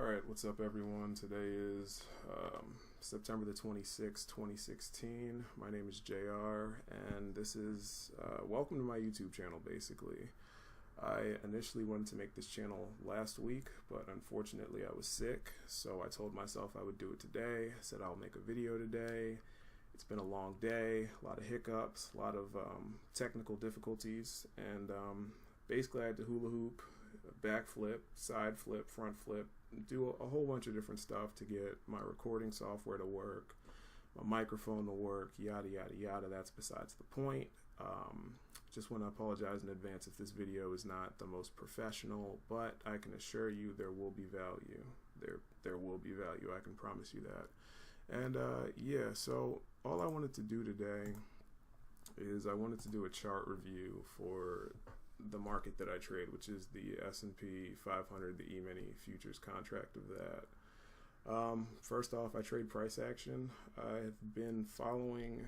Alright, what's up everyone? Today is September the 26th, 2016. My name is JR, and this is welcome to my YouTube channel, basically. I initially wanted to make this channel last week, but unfortunately I was sick, so I told myself I would do it today. I said I'll make a video today. It's been a long day, a lot of hiccups, a lot of technical difficulties, and basically I had to hula hoop, backflip, side flip, front flip, do a whole bunch of different stuff to get my recording software to work, my microphone to work, yada yada yada. That's besides the point. Just want to apologize in advance if this video is not the most professional, but I can assure you there will be value. There will be value, I can promise you that. And yeah, so all I wanted to do today is I wanted to do a chart review for the market that I trade, which is the S&P 500, the E-mini futures contract of that. First off, I trade price action. I've been following,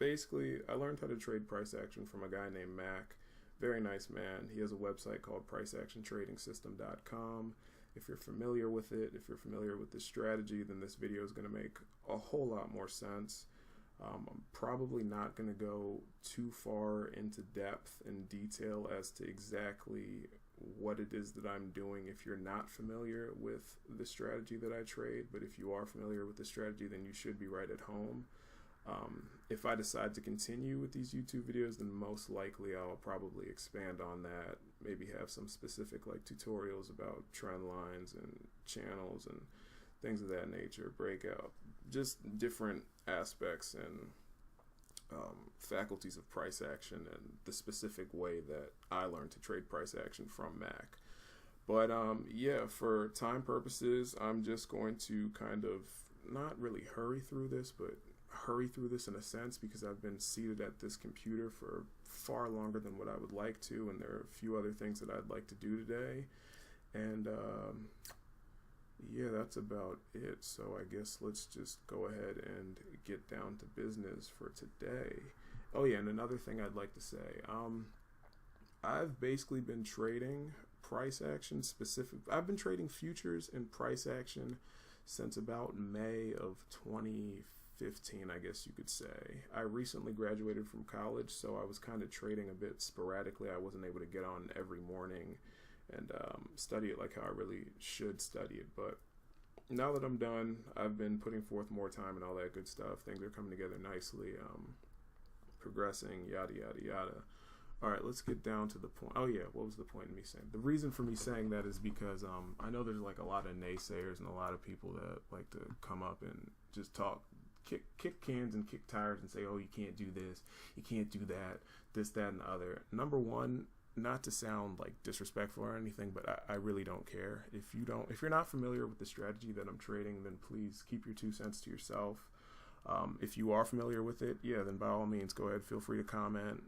basically, I learned how to trade price action from a guy named Mac. Very nice man. He has a website called priceactiontradingsystem.com. If you're familiar with it, if you're familiar with this strategy, then this video is going to make a whole lot more sense. I'm probably not going to go too far into depth and detail as to exactly what it is that I'm doing if you're not familiar with the strategy that I trade, but if you are familiar with the strategy, then you should be right at home. If I decide to continue with these YouTube videos, then most likely I'll probably expand on that, maybe have some specific like tutorials about trend lines and channels and things of that nature, breakout, just different aspects and faculties of price action and the specific way that I learned to trade price action from Mac. But yeah, for time purposes, I'm just going to kind of not really hurry through this, but hurry through this in a sense because I've been seated at this computer for far longer than what I would like to, and there are a few other things that I'd like to do today. And yeah, that's about it. So I guess let's just go ahead and get down to business for today. Oh yeah, and another thing I'd like to say, I've basically been trading price action I've been trading futures and price action since about May of 2015, I guess you could say. I recently graduated from college, so I was kind of trading a bit sporadically. I wasn't able to get on every morning and study it like how I really should study it. But now that I'm done, I've been putting forth more time and all that good stuff. Things are coming together nicely, progressing, yada, yada, yada. All right, let's get down to the point. Oh yeah, what was the point of me saying? The reason for me saying that is because I know there's like a lot of naysayers and a lot of people that like to come up and just talk, kick cans and kick tires and say, oh, you can't do this, you can't do that, this, that, and the other. Number one, not to sound like disrespectful or anything, but I really don't care. If you're not familiar with the strategy that I'm trading, then please keep your 2 cents to yourself. If you are familiar with it, yeah, then by all means, go ahead, feel free to comment,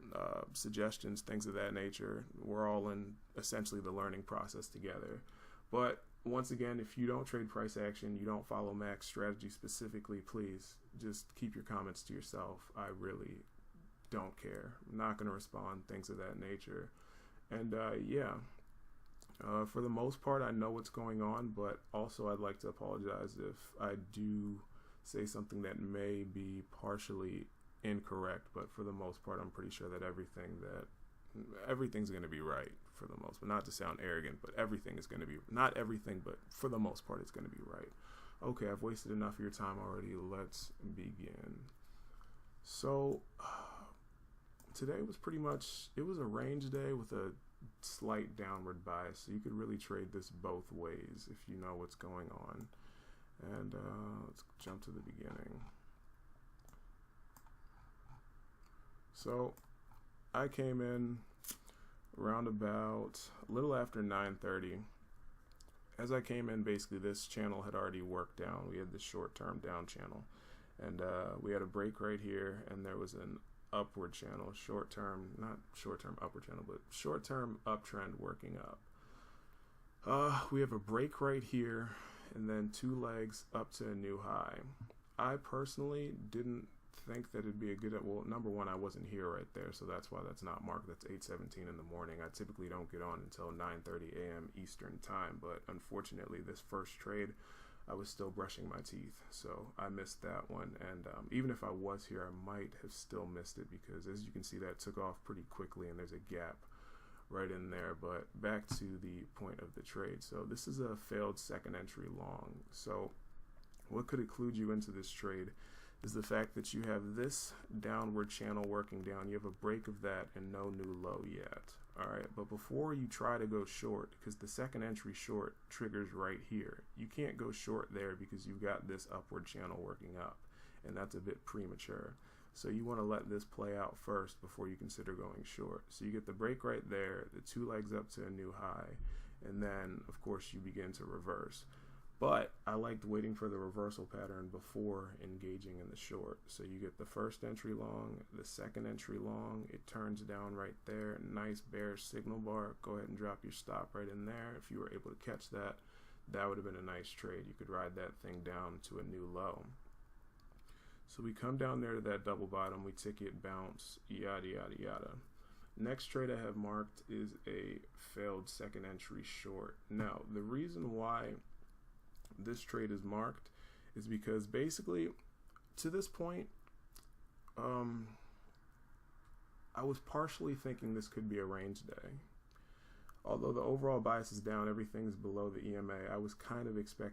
suggestions, things of that nature. We're all in essentially the learning process together. But once again, if you don't trade price action, you don't follow Mac's strategy specifically, please just keep your comments to yourself. I really don't care. I'm not going to respond, things of that nature. And yeah, for the most part, I know what's going on, but also I'd like to apologize if I do say something that may be partially incorrect, but for the most part, I'm pretty sure that everything's going to be right for the most, but not to sound arrogant, but everything is going to be, not everything, but for the most part, it's going to be right. Okay, I've wasted enough of your time already. Let's begin. So today was pretty much, it was a range day with a slight downward bias, so you could really trade this both ways if you know what's going on. And let's jump to the beginning. So I came in around about a little after 9:30. As I came in, basically this channel had already worked down. We had this short-term down channel, and we had a break right here, and there was an upward channel, not short-term upward channel, but short-term uptrend working up. We have a break right here, and then 2 legs up to a new high. I personally didn't think that it'd be a good, well, number one, I wasn't here right there, so that's why that's not marked. That's 8:17 in the morning. I typically don't get on until 9:30 a.m. Eastern time, but unfortunately this first trade I was still brushing my teeth, so I missed that one. And even if I was here, I might have still missed it, because as you can see, that took off pretty quickly and there's a gap right in there. But back to the point of the trade. So this is a failed second entry long. So what could include you into this trade is the fact that you have this downward channel working down. You have a break of that and no new low yet. All right, but before you try to go short, because the second entry short triggers right here, you can't go short there because you've got this upward channel working up, and that's a bit premature. So you want to let this play out first before you consider going short. So you get the break right there, the two legs up to a new high, and then of course you begin to reverse. But I liked waiting for the reversal pattern before engaging in the short. So you get the first entry long, the second entry long, it turns down right there, nice bearish signal bar. Go ahead and drop your stop right in there. If you were able to catch that, that would have been a nice trade. You could ride that thing down to a new low. So we come down there to that double bottom, we ticket, bounce, yada, yada, yada. Next trade I have marked is a failed second entry short. Now, the reason why this trade is marked is because basically to this point I was partially thinking this could be a range day. Although the overall bias is down, everything's below the EMA, I was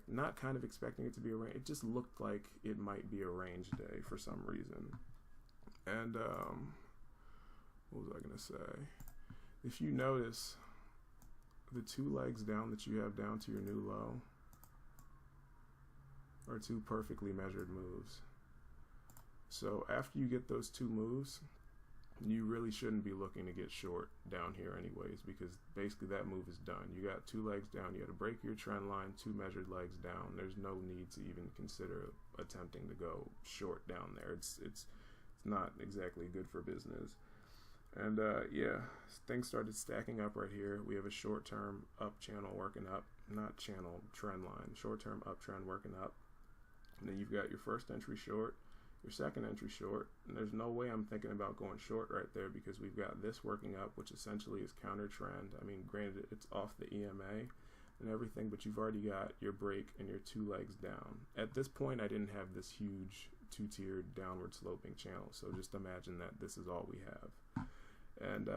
not kind of expecting it to be a range. It just looked like it might be a range day for some reason. And what was I gonna say? If you notice the two legs down that you have down to your new low are two perfectly measured moves. So after you get those two moves, you really shouldn't be looking to get short down here anyways, because basically that move is done. You got two legs down, you had to break your trend line, two measured legs down. There's no need to even consider attempting to go short down there. It's not exactly good for business. And yeah, things started stacking up right here. We have a short-term up channel working up, not channel, trend line, short-term uptrend working up. And then you've got your first entry short, your second entry short, and there's no way I'm thinking about going short right there, because we've got this working up, which essentially is counter trend. I mean, granted, it's off the EMA and everything, but you've already got your break and your two legs down. At this point, I didn't have this huge two-tiered downward sloping channel, so just imagine that this is all we have. And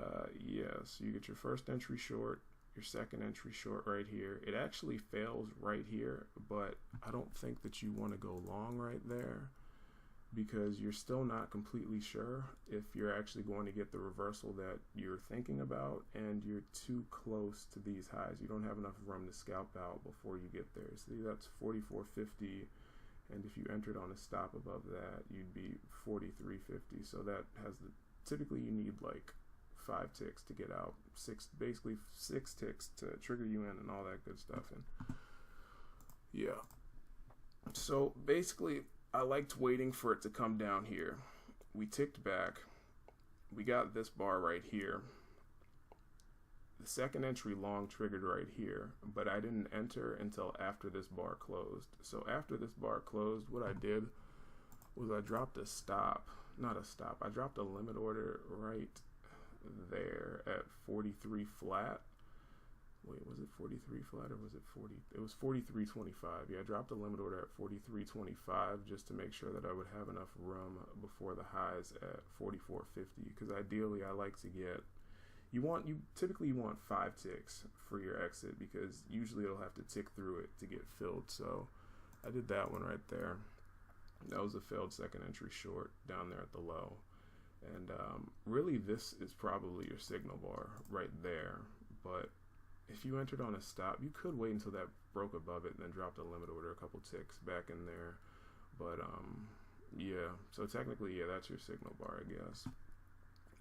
yeah, so you get your first entry short, your second entry short right here. It actually fails right here, but I don't think that you want to go long right there, because you're still not completely sure if you're actually going to get the reversal that you're thinking about, and you're too close to these highs. You don't have enough room to scalp out before you get there. See, that's 44.50, and if you entered on a stop above that, you'd be 43.50. So that has the, typically you need like 5 ticks to get out, basically 6 ticks to trigger you in and all that good stuff. And yeah, so basically I liked waiting for it to come down here. We ticked back, we got this bar right here. The second entry long triggered right here, but I didn't enter until after this bar closed. So after this bar closed, what I did was I dropped a stop, not a stop, I dropped a limit order right there at 43 flat. Wait, was it 43 flat or was it 40? It was 43.25. Yeah, I dropped a limit order at 43.25 just to make sure that I would have enough room before the highs at 44.50, because ideally I like to get, typically you want 5 ticks for your exit, because usually it'll have to tick through it to get filled. So I did that one right there. That was a failed second entry short down there at the low. And really this is probably your signal bar right there. But if you entered on a stop, you could wait until that broke above it and then dropped a limit order, a couple ticks back in there. But yeah, so technically, yeah, that's your signal bar, I guess.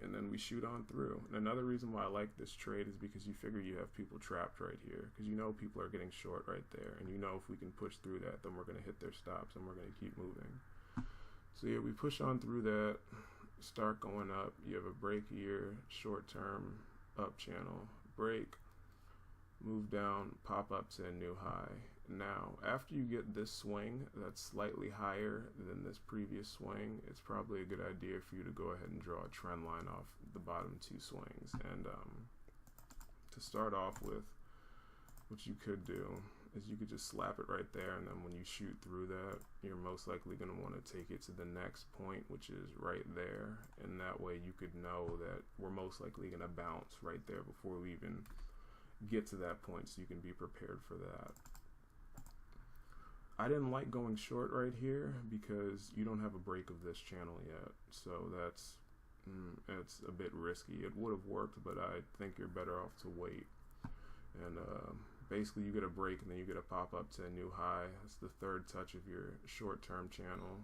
And then we shoot on through. And another reason why I like this trade is because you figure you have people trapped right here, because you know people are getting short right there, and you know if we can push through that, then we're going to hit their stops and we're going to keep moving. So yeah, we push on through that, start going up. You have a break here, short term up channel, break, move down, pop up to a new high. Now, after you get this swing that's slightly higher than this previous swing, it's probably a good idea for you to go ahead and draw a trend line off the bottom two swings. And to start off with, what you could do is you could just slap it right there, and then when you shoot through that, you're most likely going to want to take it to the next point, which is right there, and that way you could know that we're most likely going to bounce right there before we even get to that point, so you can be prepared for that. I didn't like going short right here because you don't have a break of this channel yet, so that's a bit risky. It would have worked, but I think you're better off to wait. And basically you get a break and then you get a pop up to a new high. It's the third touch of your short-term channel,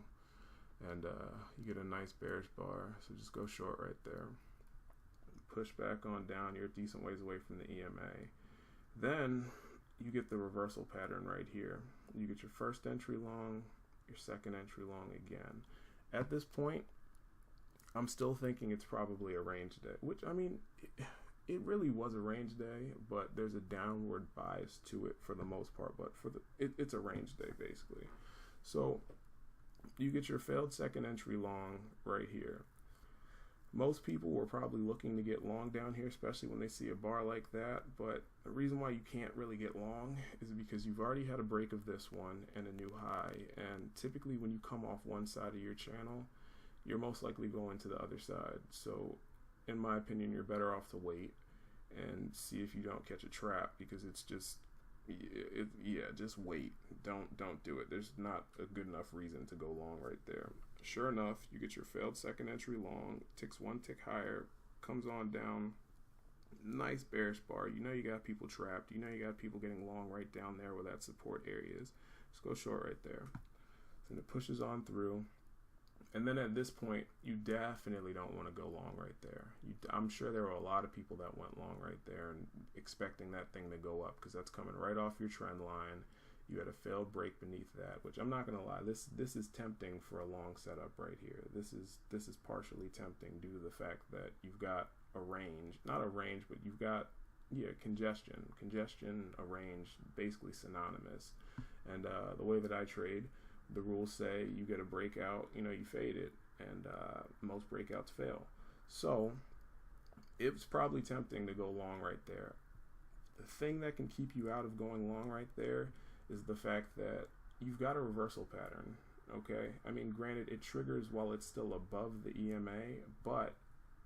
and you get a nice bearish bar, so just go short right there. Push back on down, you're a decent ways away from the EMA. Then you get the reversal pattern right here. You get your first entry long, your second entry long again. At this point, I'm still thinking it's probably a range day, which, I mean, it really was a range day, but there's a downward bias to it for the most part, but it's a range day basically. So you get your failed second entry long right here. Most people were probably looking to get long down here, especially when they see a bar like that, but the reason why you can't really get long is because you've already had a break of this one and a new high, and typically when you come off one side of your channel, you're most likely going to the other side. So in my opinion, you're better off to wait and see if you don't catch a trap, because it's just, just wait. Don't do it. There's not a good enough reason to go long right there. Sure enough, you get your failed second entry long, ticks one tick higher, comes on down, nice bearish bar. You know you got people trapped. You know you got people getting long right down there where that support area is. Just go short right there. Then it pushes on through. And then at this point, you definitely don't want to go long right there. I'm sure there were a lot of people that went long right there and expecting that thing to go up, because that's coming right off your trend line. You had a failed break beneath that, which I'm not going to lie, this is tempting for a long setup right here. This is partially tempting due to the fact that you've got a range, not a range, but you've got, congestion, a range, basically synonymous. And the way that I trade, the rules say you get a breakout, you fade it, and most breakouts fail. So it was probably tempting to go long right there. The thing that can keep you out of going long right there is the fact that you've got a reversal pattern, okay? I mean, granted, it triggers while it's still above the EMA, but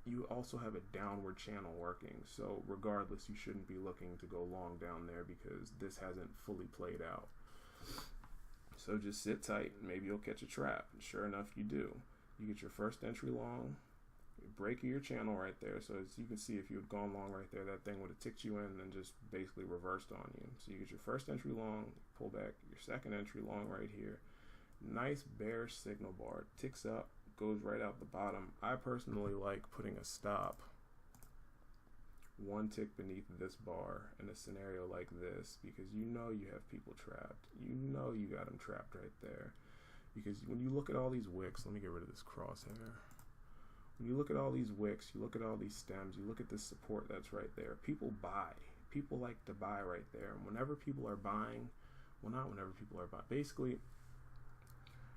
you also have a downward channel working. So regardless, you shouldn't be looking to go long down there because this hasn't fully played out. So just sit tight, and maybe you'll catch a trap. And sure enough, you do. You get your first entry long, break your channel right there. So as you can see, if you had gone long right there, that thing would have ticked you in and just basically reversed on you. So you get your first entry long, pull back, your second entry long right here. Nice bearish signal bar, ticks up, goes right out the bottom. I personally like putting a stop one tick beneath this bar in a scenario like this, because you have people trapped. You got them trapped right there. Because when you look at all these wicks, let me get rid of this crosshair. When you look at all these wicks, you look at all these stems, you look at this support that's right there. People buy. People like to buy right there. And whenever people are buying, well, not whenever people are buying, basically,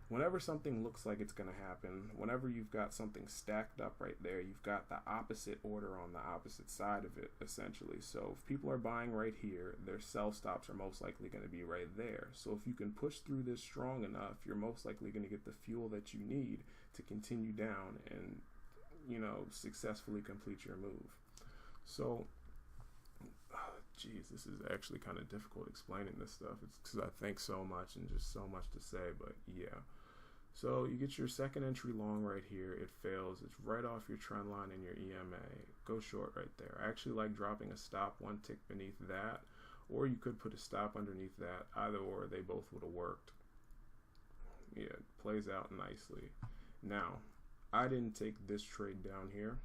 whenever something looks like it's going to happen, whenever you've got something stacked up right there, you've got the opposite order on the opposite side of it, essentially. So if people are buying right here, their sell stops are most likely going to be right there. So if you can push through this strong enough, you're most likely going to get the fuel that you need to continue down and, successfully complete your move. So, geez, this is actually kind of difficult explaining this stuff. It's because I think so much and just so much to say, but yeah. So you get your second entry long right here. It fails. It's right off your trend line in your EMA. Go short right there. I actually like dropping a stop one tick beneath that, or you could put a stop underneath that. Either or, they both would have worked. Yeah, it plays out nicely. Now, I didn't take this trade down here.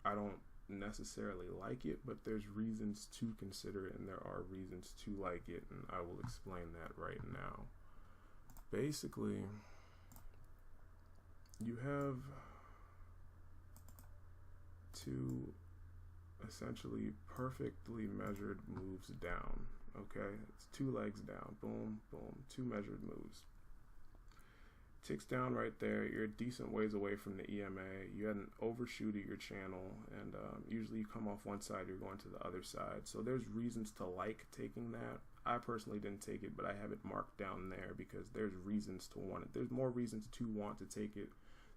I don't necessarily like it, but there's reasons to consider it and there are reasons to like it, and I will explain that right now. Basically, you have two essentially perfectly measured moves down. Okay, it's 2 legs down, boom, boom, 2 measured moves. Ticks down right there. You're a decent ways away from the EMA. You had an overshoot at your channel, and usually you come off one side, you're going to the other side. So there's reasons to like taking that. I personally didn't take it, but I have it marked down there because there's reasons to want it. There's more reasons to want to take it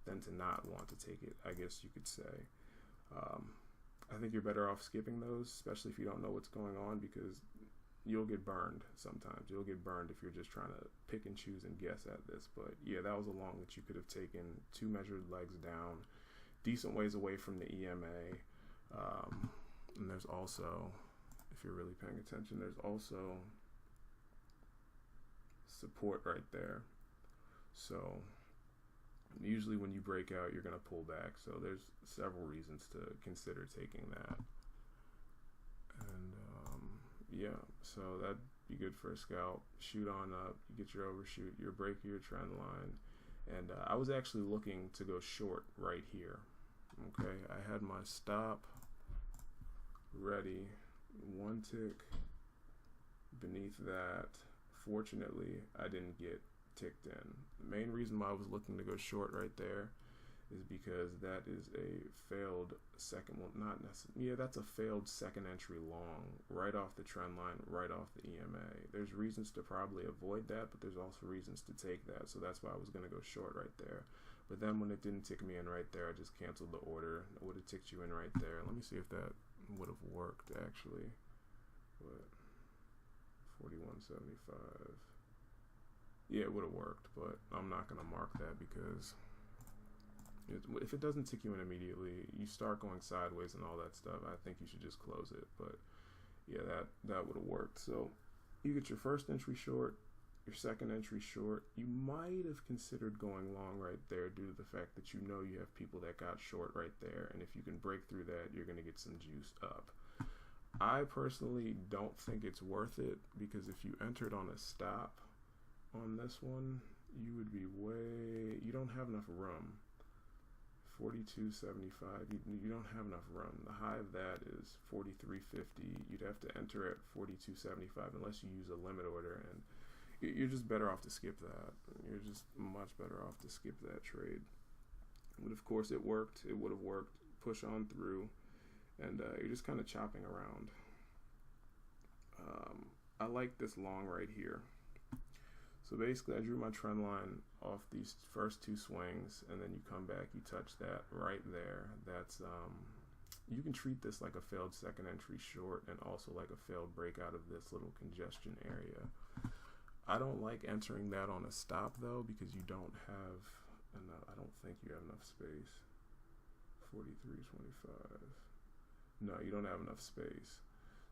than to not want to take it, I guess you could say. I think you're better off skipping those, especially if you don't know what's going on, because you'll get burned sometimes. You'll get burned if you're just trying to pick and choose and guess at this. But yeah, that was a long that you could have taken. 2 measured legs down, decent ways away from the EMA. And there's also, if you're really paying attention, there's also support right there. So usually when you break out, you're going to pull back. So there's several reasons to consider taking that. And yeah, so that'd be good for a scalp. Shoot on up, you get your overshoot, your break of your trend line. And I was actually looking to go short right here. Okay, I had my stop ready, 1 tick beneath that. Fortunately, I didn't get ticked in. The main reason why I was looking to go short right there is because that is a failed second, well, not necessarily, yeah, that's a failed second entry long, right off the trend line, right off the EMA. There's reasons to probably avoid that, but there's also reasons to take that, so that's why I was going to go short right there. But then when it didn't tick me in right there, I just canceled the order. It would have ticked you in right there. Let me see if that would have worked, actually. But 41.75. Yeah, it would have worked, but I'm not going to mark that because if it doesn't tick you in immediately, you start going sideways and all that stuff, I think you should just close it. But yeah, that would have worked. So you get your first entry short, your second entry short. You might have considered going long right there due to the fact that you know you have people that got short right there, and if you can break through that, you're going to get some juice up. I personally don't think it's worth it, because if you entered on a stop on this one, you would be you don't have enough room. 42.75, you don't have enough room. The high of that is 43.50. You'd have to enter at 42.75 unless you use a limit order, and you're just better off to skip that. You're just much better off to skip that trade. But of course it worked. It would have worked. Push on through, and you're just kind of chopping around. I like this long right here. So basically I drew my trend line off these first 2 swings, and then you come back, you touch that right there. That's you can treat this like a failed second entry short, and also like a failed breakout of this little congestion area. I don't like entering that on a stop though, because you don't have enough. I don't think you have enough space. 43.25. No, you don't have enough space.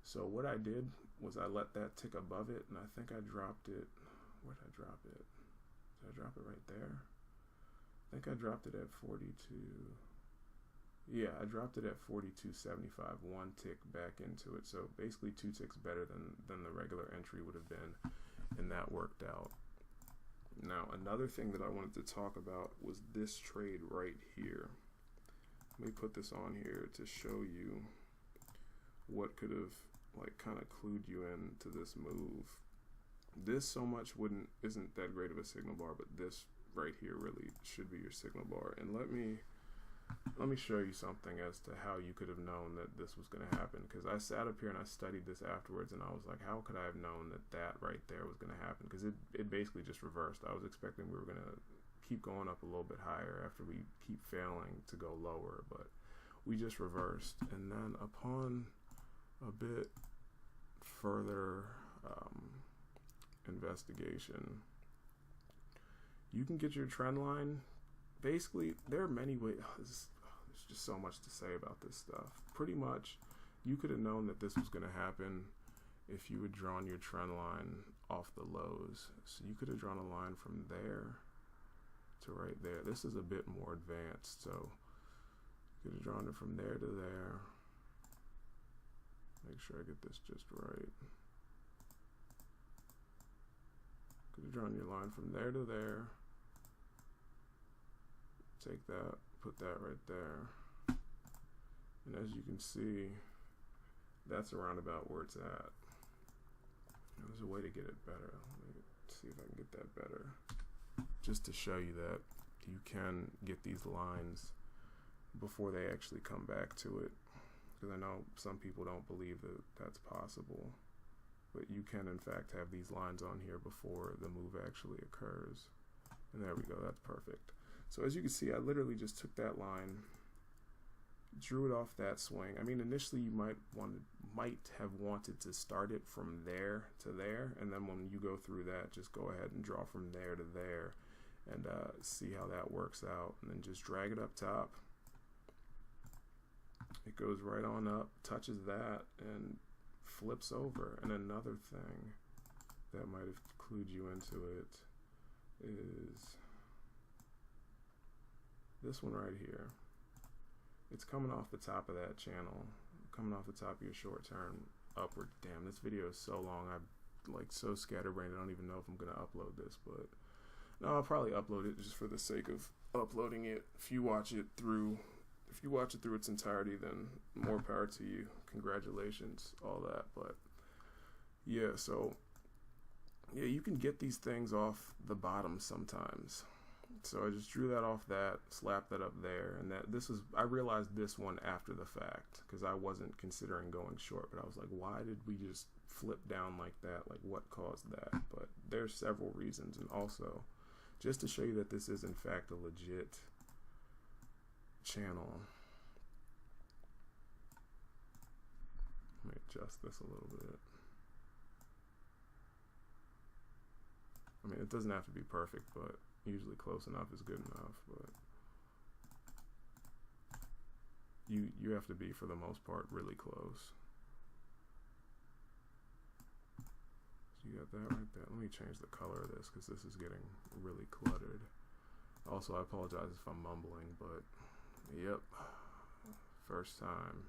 So what I did was I let that tick above it, and I think I dropped it. Where did I drop it? Did I drop it right there? I think I dropped it at 42. Yeah, I dropped it at 42.75, 1 tick back into it. So basically 2 ticks better than the regular entry would have been, and that worked out. Now, another thing that I wanted to talk about was this trade right here. Let me put this on here to show you what could have like kind of clued you into this move. This so much isn't that great of a signal bar, but this right here really should be your signal bar. And let me show you something as to how you could have known that this was going to happen, because I sat up here and I studied this afterwards, and I was like, how could I have known that right there was going to happen? Because it basically just reversed. I was expecting we were going to keep going up a little bit higher after we keep failing to go lower, but we just reversed. And then upon a bit further investigation, you can get your trend line. Basically, there are many ways. There's just so much to say about this stuff. Pretty much, you could have known that this was going to happen if you had drawn your trend line off the lows. So you could have drawn a line from there to right there. This is a bit more advanced, so you could have drawn it from there to there. Make sure I get this just right. Could have drawn your line from there to there. Take that, put that right there. And as you can see, that's around about where it's at. There's a way to get it better. Let me see if I can get that better. Just to show you that you can get these lines before they actually come back to it. Because I know some people don't believe that that's possible. But you can, in fact, have these lines on here before the move actually occurs. And there we go. That's perfect. So as you can see, I literally just took that line, drew it off that swing. I mean, initially you might have wanted to start it from there to there, and then when you go through that, just go ahead and draw from there to there, and see how that works out. And then just drag it up top. It goes right on up, touches that, and flips over. And another thing that might have clued you into it is this one right here. It's coming off the top of that channel, coming off the top of your short term upward. Damn, this video is so long. I'm like so scatterbrained. I don't even know if I'm gonna upload this, but no, I'll probably upload it just for the sake of uploading it. If you watch it through its entirety, then more power to you. Congratulations, all that. But yeah, so yeah, you can get these things off the bottom sometimes. So I just drew that off that, slapped that up there, and I realized this one after the fact, because I wasn't considering going short, but I was like, why did we just flip down like that? Like, what caused that? But there's several reasons, and also, just to show you that this is in fact a legit channel, let me adjust this a little bit. I mean, it doesn't have to be perfect, but usually close enough is good enough. But you have to be, for the most part, really close. So you got that right there. Let me change the color of this because this is getting really cluttered. Also, I apologize if I'm mumbling, but yep, first time.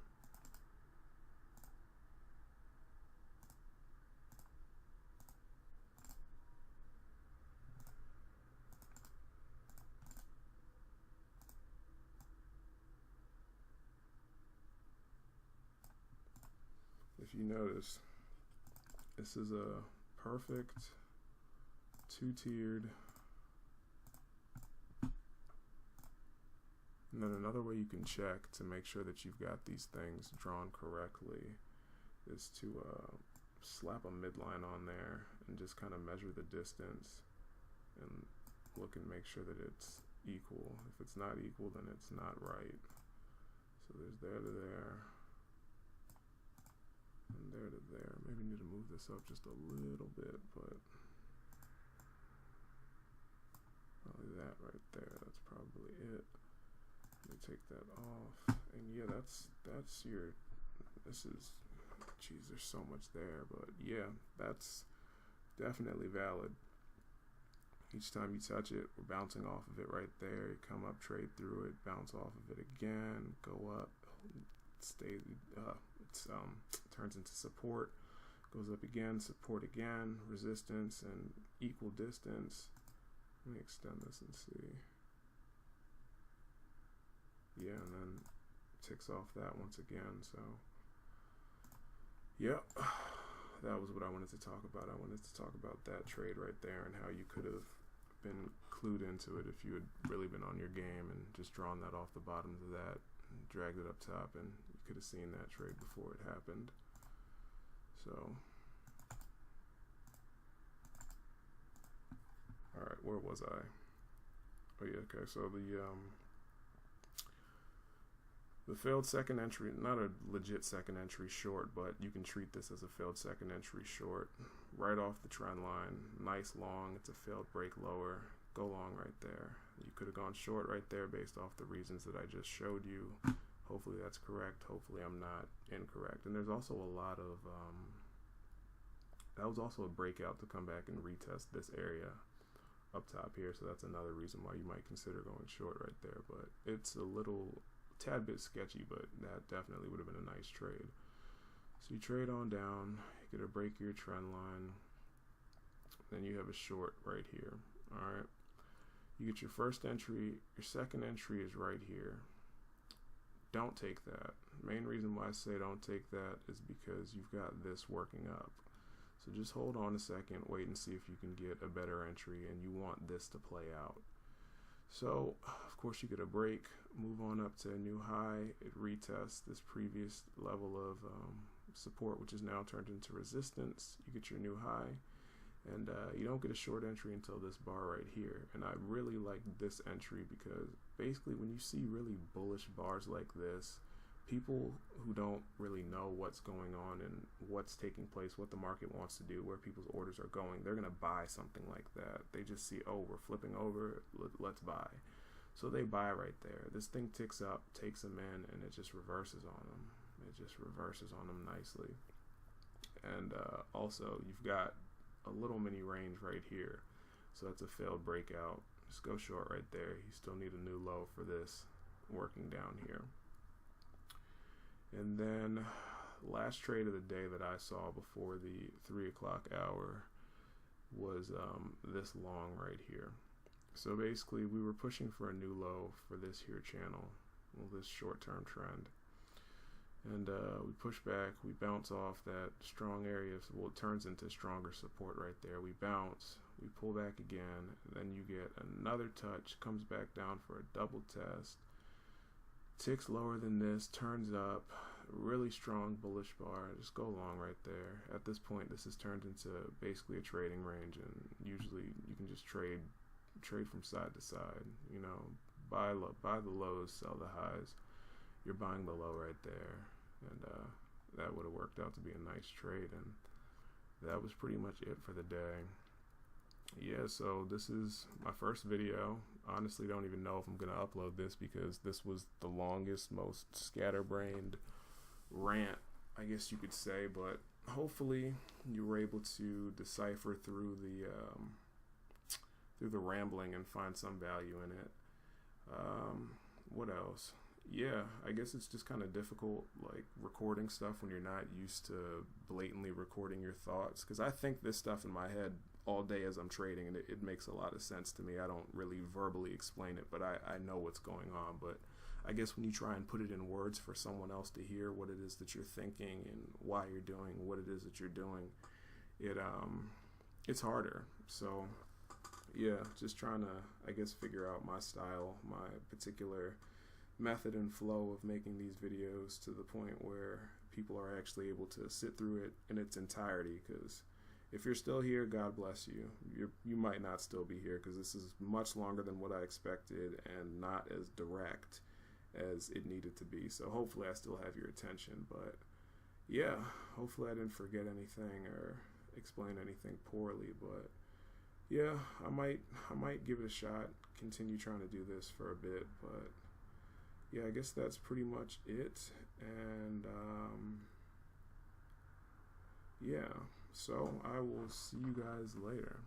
If you notice, this is a perfect two-tiered. And then another way you can check to make sure that you've got these things drawn correctly is to slap a midline on there and just kind of measure the distance and look and make sure that it's equal. If it's not equal, then it's not right. So there's there to there. And there to there. Maybe need to move this up just a little bit, but probably that right there. That's probably it. Let me take that off. And yeah, that's your, this is, geez, there's so much there, but yeah, that's definitely valid. Each time you touch it, we're bouncing off of it right there. You come up, trade through it, bounce off of it again, go up, stay, turns into support, goes up again, support again, resistance, and equal distance. Let me extend this and see. Yeah, and then ticks off that once again. So yep, that was what I wanted to talk about. I wanted to talk about that trade right there and how you could have been clued into it if you had really been on your game and just drawn that off the bottom of that and dragged it up top, and you could have seen that trade before it happened. So all right, where was I? Oh yeah, okay, so the failed second entry, not a legit second entry short, but you can treat this as a failed second entry short. Right off the trend line, nice long, it's a failed break lower, go long right there. You could have gone short right there based off the reasons that I just showed you. Hopefully that's correct, hopefully I'm not incorrect. And there's also a lot of, that was also a breakout to come back and retest this area up top here, so that's another reason why you might consider going short right there, but it's a little tad bit sketchy, but that definitely would have been a nice trade. So you trade on down, you get a break your trend line, then you have a short right here. All right, you get your first entry, your second entry is right here. Don't take that. Main reason why I say don't take that is because you've got this working up. So just hold on a second, wait and see if you can get a better entry, and you want this to play out. So, of course, you get a break, move on up to a new high, it retests this previous level of support, which is now turned into resistance. You get your new high, and you don't get a short entry until this bar right here. And I really like this entry because basically when you see really bullish bars like this, people who don't really know what's going on and what's taking place, what the market wants to do, where people's orders are going, they're going to buy something like that. They just see, oh, we're flipping over, let's buy. So they buy right there. This thing ticks up, takes them in, and it just reverses on them. It just reverses on them nicely. And also, you've got a little mini range right here. So that's a failed breakout. Just go short right there. You still need a new low for this working down here. And then last trade of the day that I saw before the 3 o'clock hour was this long right here. So basically we were pushing for a new low for this here channel, well, this short-term trend. And we push back, we bounce off that strong area, well, it turns into stronger support right there. We bounce, we pull back again, then you get another touch, comes back down for a double test, ticks lower than this, turns up, really strong bullish bar, just go long right there. At this point, this has turned into basically a trading range, and usually you can just trade from side to side, you know, buy the lows, sell the highs. You're buying the low right there, and that would have worked out to be a nice trade, and that was pretty much it for the day. Yeah, so this is my first video. Honestly, don't even know if I'm gonna upload this because this was the longest, most scatterbrained rant, I guess you could say, but hopefully you were able to decipher through the rambling and find some value in it. What else? Yeah, I guess it's just kind of difficult, like, recording stuff when you're not used to blatantly recording your thoughts, because I think this stuff in my head all day as I'm trading, and it makes a lot of sense to me. I don't really verbally explain it, but I know what's going on. But I guess when you try and put it in words for someone else to hear what it is that you're thinking and why you're doing what it is that you're doing, it's harder. So yeah, just trying to, I guess, figure out my style, my particular method and flow of making these videos to the point where people are actually able to sit through it in its entirety, because if you're still here, God bless you. You might not still be here, because this is much longer than what I expected and not as direct as it needed to be. So hopefully I still have your attention. But yeah, hopefully I didn't forget anything or explain anything poorly. But yeah, I might give it a shot, continue trying to do this for a bit. But yeah, I guess that's pretty much it. And yeah, so I will see you guys later.